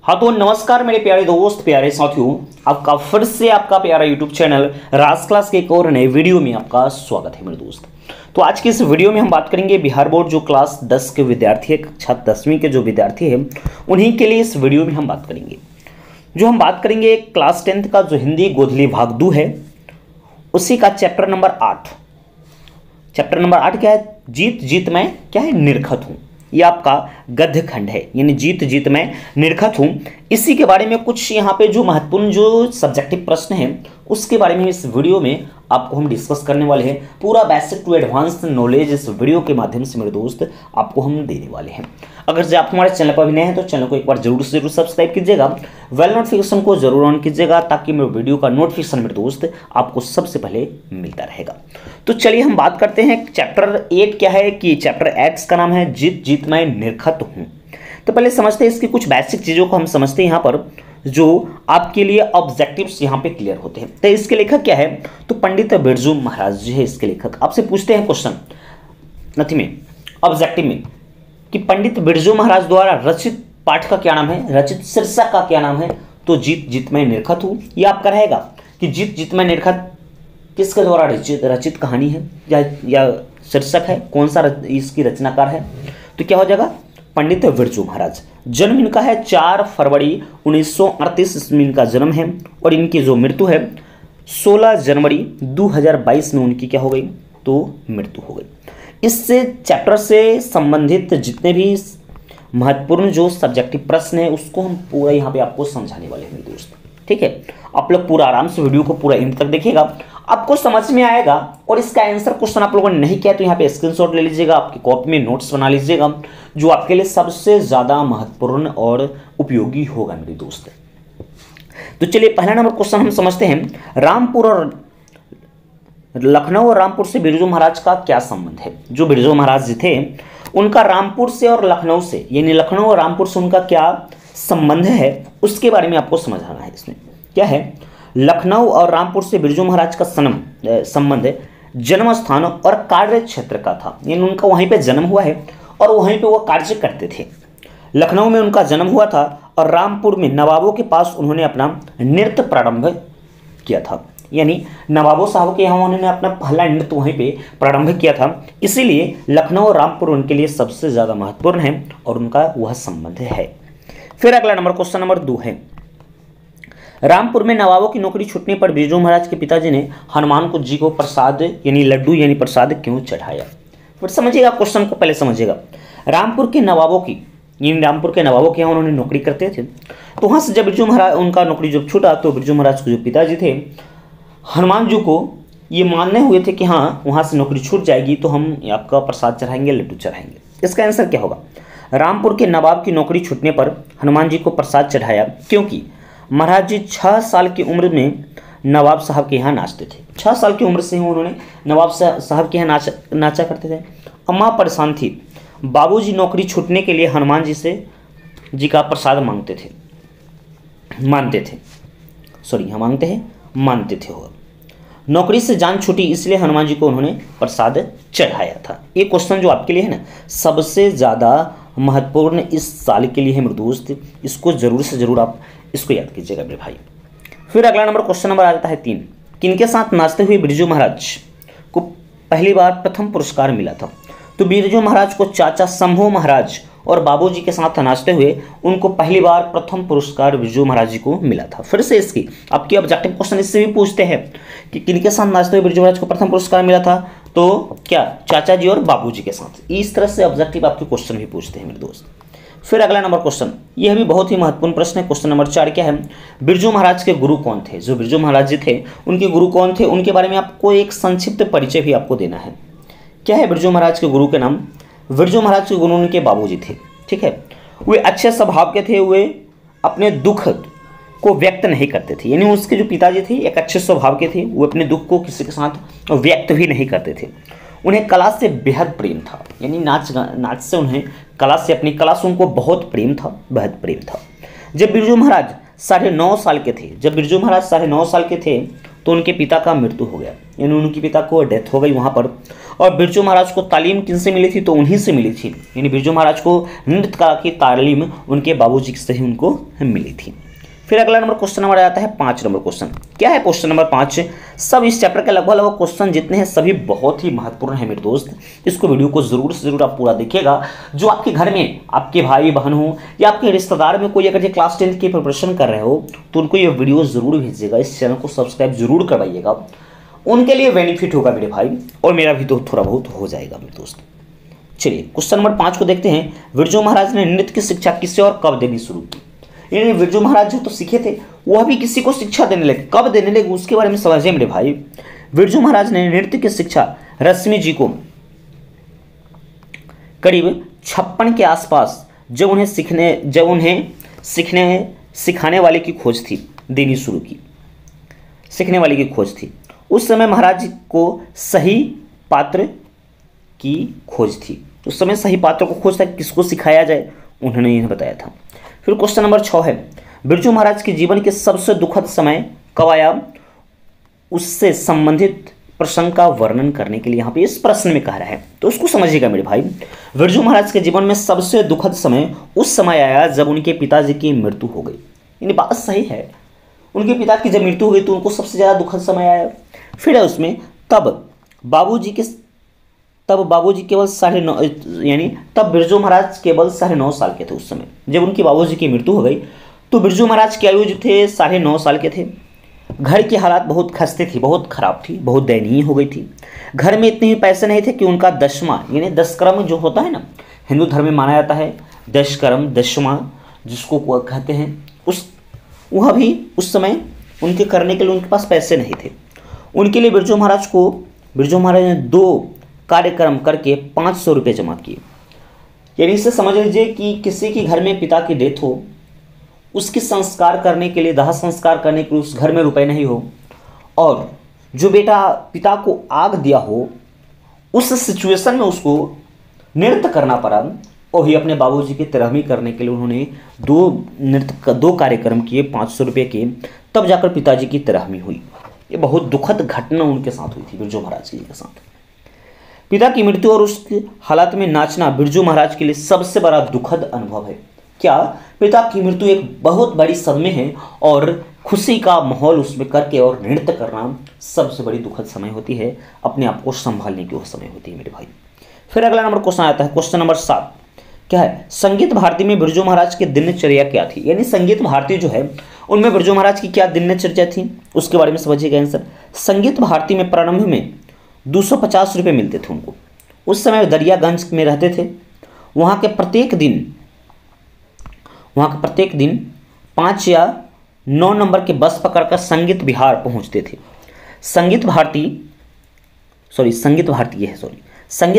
हाँ तो नमस्कार मेरे प्यारे दोस्त प्यारे साथियों, आपका फिर से आपका प्यारा यूट्यूब चैनल राज क्लास के एक और नए वीडियो में आपका स्वागत है मेरे दोस्त। तो आज की इस वीडियो में हम बात करेंगे बिहार बोर्ड जो क्लास 10 के विद्यार्थी है, कक्षा 10वीं के जो विद्यार्थी है उन्हीं के लिए इस वीडियो में हम बात करेंगे। जो हम बात करेंगे क्लास 10th का जो हिंदी गोधली भाग 2 है उसी का चैप्टर नंबर 8। चैप्टर नंबर 8 क्या है? जीत जीत मैं क्या है निरखत हूँ। ये आपका गद्य खंड है, यानी जीत जीत मैं निरखत हूँ। इसी के बारे में कुछ यहाँ पे जो महत्वपूर्ण जो सब्जेक्टिव प्रश्न हैं उसके बारे में इस वीडियो में आपको हम डिस्कस करने वाले हैं। पूरा बेसिक टू एडवांस नॉलेज इस वीडियो के माध्यम से मेरे दोस्त आपको हम देने वाले हैं। अगर से आप हमारे चैनल पर भी नए हैं तो चैनल को एक बार जरूर से जरूर सब्सक्राइब कीजिएगा, वेल नोटिफिकेशन को जरूर ऑन कीजिएगा ताकि मेरे वीडियो का नोटिफिकेशन मेरे दोस्त आपको सबसे पहले मिलता रहेगा। तो चलिए हम बात करते हैं चैप्टर 8 क्या है कि चैप्टर 8 का नाम है जीत जीत मैं निरखत हूँ। तो पहले समझते हैं इसकी कुछ बेसिक चीज़ों को हम समझते हैं यहाँ पर जो आपके लिए ऑब्जेक्टिव्स यहाँ पे क्लियर होते हैं। तो इसके लेखक क्या है? तो पंडित बिरजू महाराज जी है इसके लेखक। आपसे पूछते हैं क्वेश्चन नथी में ऑब्जेक्टिव में कि पंडित बिरजू महाराज द्वारा रचित पाठ का क्या नाम है, रचित शीर्षक का क्या नाम है? तो जीत जीत मैं निरखत हूँ। ये आपका रहेगा कि जीत जीत मैं निरखत किसके द्वारा रचित कहानी है या शीर्षक है, कौन सा इसकी रचनाकार है? तो क्या हो जाएगा? पंडित बिरजू महाराज। जन्म इनका है 4 फरवरी 1938 ईस्वी इनका जन्म है और इनकी जो मृत्यु है 16 जनवरी 2022 में उनकी क्या हो गई? तो मृत्यु हो गई। इससे चैप्टर से संबंधित जितने भी महत्वपूर्ण जो सब्जेक्टिव प्रश्न है उसको हम पूरा यहाँ पे आपको समझाने वाले हैं दोस्त। ठीक है, आप लोग पूरा आराम से वीडियो को पूरा एंड तक देखिएगा, आपको समझ में आएगा। और इसका आंसर क्वेश्चन आप लोगों ने नहीं किया तो यहाँ पे स्क्रीनशॉट ले लीजिएगा, आपकी कॉपी में नोट्स बना लीजिएगा जो आपके लिए सबसे ज़्यादा महत्वपूर्ण और उपयोगी होगा मेरे दोस्त। तो चलिए पहला नंबर क्वेश्चन हम समझते हैं। रामपुर और लखनऊ और रामपुर से बिरजू महाराज का क्या संबंध है? जो बिरजू महाराज जी थे उनका रामपुर से और लखनऊ से, यानी लखनऊ और रामपुर से उनका क्या संबंध है उसके बारे में आपको समझाना है। इसमें क्या है? लखनऊ और रामपुर से बिरजू महाराज का संबंध जन्म स्थान और कार्य क्षेत्र का था, यानी उनका वहीं पे जन्म हुआ है और वहीं पे वो कार्य करते थे। लखनऊ में उनका जन्म हुआ था और रामपुर में नवाबों के पास उन्होंने अपना नृत्य प्रारंभ किया था, यानी नवाबों साहब के यहाँ उन्होंने अपना पहला नृत्य वहीं पे प्रारंभ किया था। इसीलिए लखनऊ और रामपुर उनके लिए सबसे ज़्यादा महत्वपूर्ण है और उनका वह संबंध है। फिर अगला नंबर क्वेश्चन नंबर 2 है। रामपुर में नवाबों की नौकरी छूटने पर बिरजू महाराज के पिताजी ने हनुमान को जी को प्रसाद यानी लड्डू यानी प्रसाद क्यों चढ़ाया? फिर समझिएगा, क्वेश्चन को पहले समझिएगा। रामपुर के नवाबों की यहाँ उन्होंने नौकरी करते थे, तो वहाँ से जब बिरजू महाराज उनका नौकरी जब छूटा तो बिरजू महाराज के जो पिताजी थे हनुमान जी को ये मानने हुए थे कि हाँ वहाँ से नौकरी छूट जाएगी तो हम आपका प्रसाद चढ़ाएंगे, लड्डू चढ़ाएंगे। इसका आंसर क्या होगा? रामपुर के नवाब की नौकरी छूटने पर हनुमान जी को प्रसाद चढ़ाया क्योंकि महाराज जी 6 साल की उम्र में नवाब साहब के यहाँ नाचते थे। 6 साल की उम्र से ही उन्होंने नवाब साहब के यहाँ नाचा करते थे। अम्मा परेशान थी, बाबूजी नौकरी छूटने के लिए हनुमान जी से जी का प्रसाद मानते थे वो नौकरी से जान छूटी इसलिए हनुमान जी को उन्होंने प्रसाद चढ़ाया था। ये क्वेश्चन जो आपके लिए है ना सबसे ज़्यादा महत्वपूर्ण इस साल के लिए है मेरे दोस्त, इसको जरूर से जरूर आप इसको याद कीजिएगा मेरे भाई। फिर अगला नंबर क्वेश्चन नंबर आ जाता है 3। किनके साथ नाचते हुए बिरजू महाराज को पहली बार प्रथम पुरस्कार मिला था? तो बिरजू महाराज को चाचा शंभू महाराज और बाबूजी के साथ नाचते हुए उनको पहली बार प्रथम पुरस्कार बिरजू महाराज जी को मिला था। फिर से इसकी आपकी ऑब्जेक्टिव क्वेश्चन इससे भी पूछते हैं कि किनके साथ नाचते हुए बिरजू महाराज को प्रथम पुरस्कार मिला था? तो क्या चाचा जी और बाबूजी के साथ। इस तरह से ऑब्जेक्टिव आपके क्वेश्चन भी पूछते हैं मेरे दोस्त। फिर अगला नंबर क्वेश्चन, यह भी बहुत ही महत्वपूर्ण प्रश्न है। क्वेश्चन नंबर 4 क्या है? बिरजू महाराज के गुरु कौन थे? जो बिरजू महाराज जी थे उनके गुरु कौन थे उनके बारे में आपको एक संक्षिप्त परिचय भी आपको देना है। क्या है बिरजू महाराज के गुरु के नाम? बिरजू महाराज के गुरु उनके बाबूजी थे। ठीक है, वे अच्छे स्वभाव के थे, वे अपने दुख को व्यक्त नहीं करते थे, यानी उसके जो पिताजी थे एक अच्छे स्वभाव के थे, वो अपने दुख को किसी के साथ व्यक्त भी नहीं करते थे। उन्हें कला से बेहद प्रेम था, यानी नाच से उन्हें कला से अपनी कला से उनको बहुत प्रेम था, बेहद प्रेम था। जब बिरजू महाराज 9.5 साल के थे तो उनके पिता का मृत्यु हो गया, यानी उनके पिता को डेथ हो गई वहाँ पर। और बिरजू महाराज को तालीम किनसे मिली थी? तो उन्हीं से मिली थी। यानी बिरजू महाराज को नृत्य कला की तालीम उनके बाबूजी से ही उनको मिली थी। फिर अगला नंबर क्वेश्चन नंबर आता है 5 नंबर क्वेश्चन। क्या है क्वेश्चन नंबर 5? सब इस चैप्टर के लगभग क्वेश्चन जितने हैं सभी बहुत ही महत्वपूर्ण है मेरे दोस्त। इसको वीडियो को जरूर से जरूर आप पूरा देखिएगा। जो आपके घर में आपके भाई बहन हो या आपके रिश्तेदार में कोई अगर ये क्लास 10 की प्रिपरेशन कर रहे हो तो उनको ये वीडियो जरूर भेजिएगा। इस चैनल को सब्सक्राइब जरूर करवाइएगा, उनके लिए बेनिफिट होगा मेरे भाई, और मेरा भी तो थोड़ा बहुत हो जाएगा मेरे दोस्त। चलिए क्वेश्चन नंबर 5 को देखते हैं। बिरजू महाराज ने नृत्य की शिक्षा किससे और कब देनी शुरू की? यानी बिरजू महाराज जो तो सीखे थे वह भी किसी को शिक्षा देने लगे। कब देने लगे उसके बारे में समझिए मेरे भाई। बिरजू महाराज ने नृत्य की शिक्षा रश्मि जी को करीब 56 के आसपास जब उन्हें सिखाने वाले की खोज थी देनी शुरू की। सीखने वाले की खोज थी। उस समय महाराज को सही पात्र की खोज थी। उस समय सही पात्र को खोज था, किसको सिखाया जाए, उन्होंने इन्हें बताया था। फिर क्वेश्चन नंबर 6 है। बिरजू महाराज के जीवन के सबसे दुखद समय कब आया? उससे संबंधित प्रसंग का वर्णन करने के लिए यहाँ पे इस प्रश्न में कह रहा है, तो उसको समझिएगा मेरे भाई। बिरजू महाराज के जीवन में सबसे दुखद समय उस समय आया जब उनके पिताजी की मृत्यु हो गई। यानी बात सही है, उनके पिता की जब मृत्यु हो गई तो उनको सबसे ज़्यादा दुखद समय आया। फिर है उसमें तब बाबूजी केवल 9.5 यानी तब बिरजू महाराज केवल 9.5 साल के थे। उस समय जब उनकी बाबूजी की मृत्यु हो गई तो बिरजू महाराज की आयु जो थे 9.5 साल के थे। घर की हालात बहुत खस्ते थी, बहुत खराब थी, बहुत दयनीय हो गई थी। घर में इतने ही पैसे नहीं थे कि उनका दशमा यानी 10 कर्म जो होता है ना, हिंदू धर्म में माना जाता है 10 कर्म दशमा जिसको कहते हैं, वह भी उस समय उनके करने के लिए उनके पास पैसे नहीं थे। उनके लिए बिरजू महाराज ने 2 कार्यक्रम करके 500 रुपये जमा किए। यानी इससे समझ लीजिए कि किसी के घर में पिता की डेथ हो, उसके संस्कार करने के लिए, दाह संस्कार करने के लिए उस घर में रुपए नहीं हो, और जो बेटा पिता को आग दिया हो उस सिचुएशन में उसको नृत्य करना पड़ा, और ही अपने बाबूजी की तिरहमी करने के लिए उन्होंने 2 कार्यक्रम किए 500 रुपये के, तब जाकर पिताजी की तिरहमी हुई। ये बहुत दुखद घटना उनके साथ हुई थी बिरजू महाराज जी के साथ। पिता की मृत्यु और उसके हालात में नाचना बिरजू महाराज के लिए सबसे बड़ा दुखद अनुभव है। क्या? पिता की मृत्यु एक बहुत बड़ी सदमे है और खुशी का माहौल उसमें करके और नृत्य करना सबसे बड़ी दुखद समय होती है। अपने आप को संभालने की वो समय होती है मेरे भाई। फिर अगला नंबर क्वेश्चन आता है, क्वेश्चन नंबर 7। क्या है? संगीत भारती में बिरजू महाराज की दिनचर्या क्या थी? यानी संगीत भारती जो है उनमें बिरजू महाराज की क्या दिनचर्या थी उसके बारे में समझिएगा आंसर। संगीत भारती में प्रारंभ में 250 रुपये मिलते थे उनको। उस समय दरियागंज में रहते थे। वहाँ के प्रत्येक दिन 5 या 9 नंबर के बस पकड़कर संगीत विहार पहुँचते थे। संगीत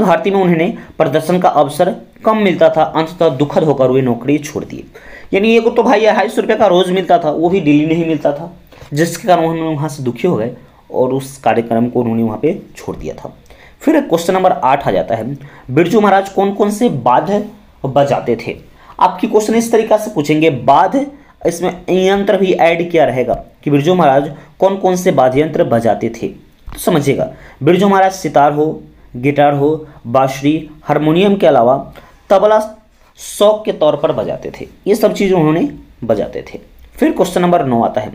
भारती में उन्हें प्रदर्शन का अवसर कम मिलता था। अंततः दुखद होकर वे नौकरी छोड़ दिए। यानी एक तो भाई 250 रुपये का रोज़ मिलता था, वो भी डेली नहीं मिलता था, जिसके कारण उन्होंने वहाँ से दुखी हो गए और उस कार्यक्रम को उन्होंने वहाँ पे छोड़ दिया था। फिर क्वेश्चन नंबर 8 आ जाता है। बिरजू महाराज कौन कौन से वाद्य बजाते थे? आपकी क्वेश्चन इस तरीक़ा से पूछेंगे, वाद्य इसमें यंत्र भी ऐड किया रहेगा कि बिरजू महाराज कौन कौन से वाद्य यंत्र बजाते थे। तो समझिएगा, बिरजू महाराज सितार हो, गिटार हो, बांसुरी, हारमोनियम के अलावा तबला शौक के तौर पर बजाते थे। ये सब चीज़ उन्होंने बजाते थे। फिर क्वेश्चन नंबर 9 आता है।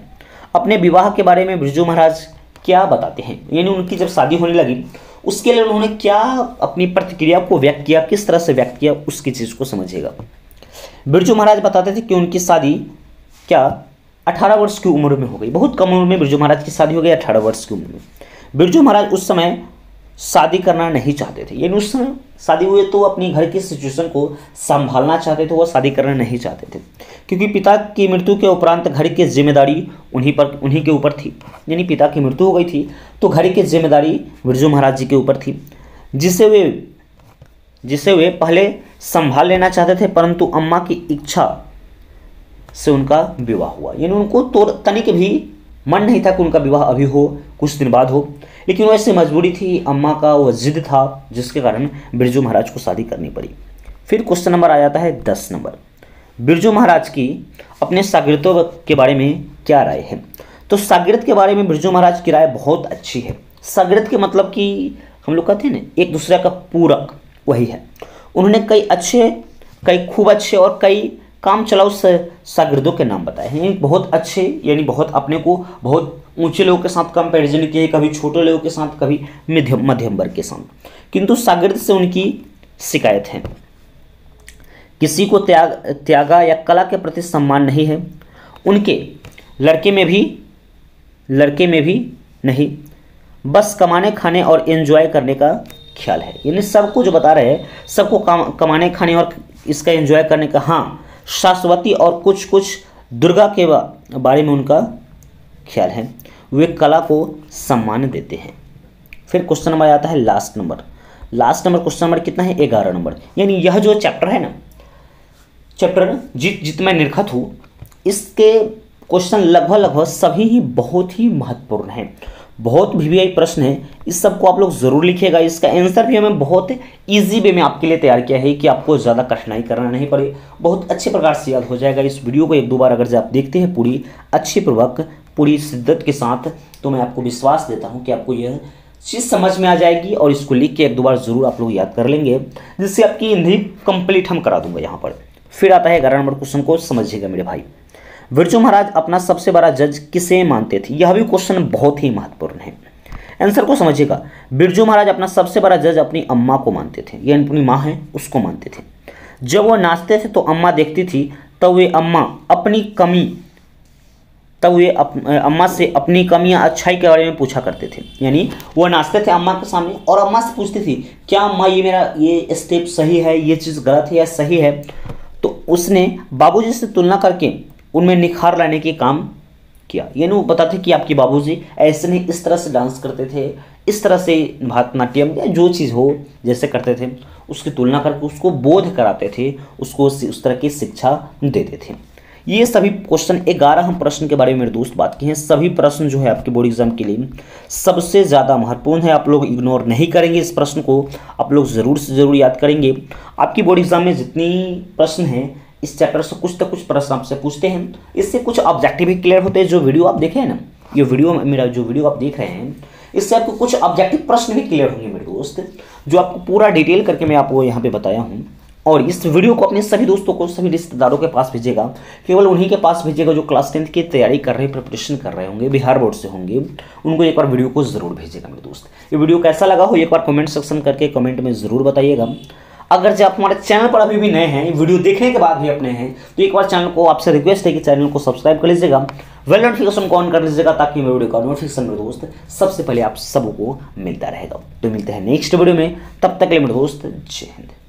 अपने विवाह के बारे में बिरजू महाराज क्या बताते हैं? यानी उनकी जब शादी होने लगी उसके लिए उन्होंने क्या अपनी प्रतिक्रिया को व्यक्त किया, किस तरह से व्यक्त किया, उसकी चीज़ को समझिएगा। बिरजू महाराज बताते थे कि उनकी शादी 18 वर्ष की उम्र में हो गई। बहुत कम उम्र में बिरजू महाराज की शादी हो गई, 18 वर्ष की उम्र में। बिरजू महाराज उस समय शादी करना नहीं चाहते थे। यानी उस समय शादी हुए तो अपनी घर की सिचुएशन को संभालना चाहते थे, वो शादी करना नहीं चाहते थे, क्योंकि पिता की मृत्यु के उपरांत घर की जिम्मेदारी उन्हीं के ऊपर थी। यानी पिता की मृत्यु हो गई थी तो घर की जिम्मेदारी बिरजू महाराज जी के ऊपर थी, जिसे वे पहले संभाल लेना चाहते थे, परंतु अम्मा की इच्छा से उनका विवाह हुआ। यानी उनको तो तनिक भी मन नहीं था कि उनका विवाह अभी हो, कुछ दिन बाद हो, लेकिन वैसे मजबूरी थी, अम्मा का वो जिद था, जिसके कारण बिरजू महाराज को शादी करनी पड़ी। फिर क्वेश्चन नंबर आ जाता है 10 नंबर। बिरजू महाराज की अपने शागिर्दों के बारे में क्या राय है? तो शागिर्द के बारे में बिरजू महाराज की राय बहुत अच्छी है। शागिर्द के मतलब कि हम लोग कहते हैं ना एक दूसरे का पूरक, वही है। उन्होंने कई खूब अच्छे और कई काम चलाऊ शागिर्दों के नाम बताए हैं। बहुत अच्छे यानी बहुत अपने को बहुत ऊंचे लोगों के साथ कंपैरिजन किए, कभी छोटे लोगों के साथ, कभी मध्यम वर्ग के साथ, किंतु शागिर्द से उनकी शिकायत है। किसी को त्यागा या कला के प्रति सम्मान नहीं है। उनके लड़के में भी नहीं, बस कमाने खाने और एंजॉय करने का ख्याल है। यानी सबको जो बता रहे हैं, सबको कमाने खाने और इसका एंजॉय करने का, हाँ शाश्वती और कुछ दुर्गा के बारे में उनका ख्याल है। वे कला को सम्मान देते हैं। फिर क्वेश्चन नंबर आता है लास्ट नंबर क्वेश्चन नंबर कितना है, 11 नंबर। यानी यह जो चैप्टर है ना, चैप्टर जित मैं निर्खत हूँ, इसके क्वेश्चन लगभग सभी ही बहुत ही महत्वपूर्ण हैं। बहुत वीवीआई प्रश्न है, इस सब को आप लोग जरूर लिखिएगा। इसका आंसर भी हमें बहुत इजी वे में आपके लिए तैयार किया है कि आपको ज़्यादा कठिनाई करना नहीं पड़े, बहुत अच्छे प्रकार से याद हो जाएगा। इस वीडियो को 1-2 बार अगर से आप देखते हैं पूरी अच्छी पूर्वक, पूरी शिद्दत के साथ, तो मैं आपको विश्वास देता हूँ कि आपको यह चीज़ समझ में आ जाएगी और इसको लिख के 1-2 बार जरूर आप लोग याद कर लेंगे, जिससे आपकी हिंदी कंप्लीट हम करा दूंगा यहाँ पर। फिर आता है 11 नंबर क्वेश्चन को, समझिएगा मेरे भाई। बिरजू महाराज अपना सबसे बड़ा जज किसे मानते थे? यह भी क्वेश्चन बहुत ही महत्वपूर्ण है। आंसर को समझिएगा। बिरजू महाराज अपना सबसे बड़ा जज अपनी अम्मा को मानते थे, यानी अपनी माँ है उसको मानते थे। जब वो नाचते थे तो अम्मा देखती थी, तब वे अम्मा से अपनी कमियां अच्छाई के बारे में पूछा करते थे। यानी वो नाचते थे अम्मा के सामने और अम्मा से पूछती थी, क्या अम्मा ये स्टेप सही है, ये चीज़ गलत है या सही है? तो उसने बाबूजी से तुलना करके उनमें निखार लाने के काम किया। यानी वो बताते कि आपके बाबूजी ऐसे नहीं, इस तरह से डांस करते थे, इस तरह से भरतनाट्यम या जो चीज़ हो जैसे करते थे, उसकी तुलना करके उसको बोध कराते थे, उसको उस तरह की शिक्षा देते थे। ये सभी क्वेश्चन 11 हम प्रश्न के बारे में मेरे दोस्त बात की हैं। सभी प्रश्न जो है आपके बोर्ड एग्जाम के लिए सबसे ज़्यादा महत्वपूर्ण है। आप लोग इग्नोर नहीं करेंगे इस प्रश्न को, आप लोग ज़रूर से ज़रूर याद करेंगे। आपकी बोर्ड एग्जाम में जितनी प्रश्न हैं इस चैप्टर से कुछ तो कुछ प्रश्न आपसे पूछते हैं, इससे कुछ ऑब्जेक्टिव भी क्लियर होते हैं। जो वीडियो आप देखे हैं ना, ये वीडियो मेरा जो वीडियो आप देख रहे हैं, इससे आपको कुछ ऑब्जेक्टिव प्रश्न भी क्लियर होंगे मेरे दोस्त, जो आपको पूरा डिटेल करके मैं आपको यहाँ पे बताया हूँ। और इस वीडियो को अपने सभी दोस्तों को, सभी रिश्तेदारों के पास भेजिएगा। केवल उन्हीं के पास भेजिएगा जो क्लास 10th की तैयारी कर रहे हैं, प्रिपरेशन कर रहे होंगे, बिहार बोर्ड से होंगे। उनको एक बार वीडियो को जरूर भेजिएगा मेरे दोस्त। ये वीडियो कैसा लगा हो एक बार कमेंट सेक्शन करके कमेंट में जरूर बताइएगा। अगर जब आप हमारे चैनल पर अभी भी नए हैं, वीडियो देखने के बाद भी अपने हैं, तो एक बार चैनल को आपसे रिक्वेस्ट है कि चैनल को सब्सक्राइब कर लीजिएगा, बेल नोटिफिकेशन को ऑन कर लीजिएगा, ताकि मेरे वीडियो का नोटिफिकेशन मेरे दोस्त सबसे पहले आप सबको मिलता रहेगा। तो मिलते हैं नेक्स्ट वीडियो में, तब तक के लिए मेरे दोस्त जय हिंद।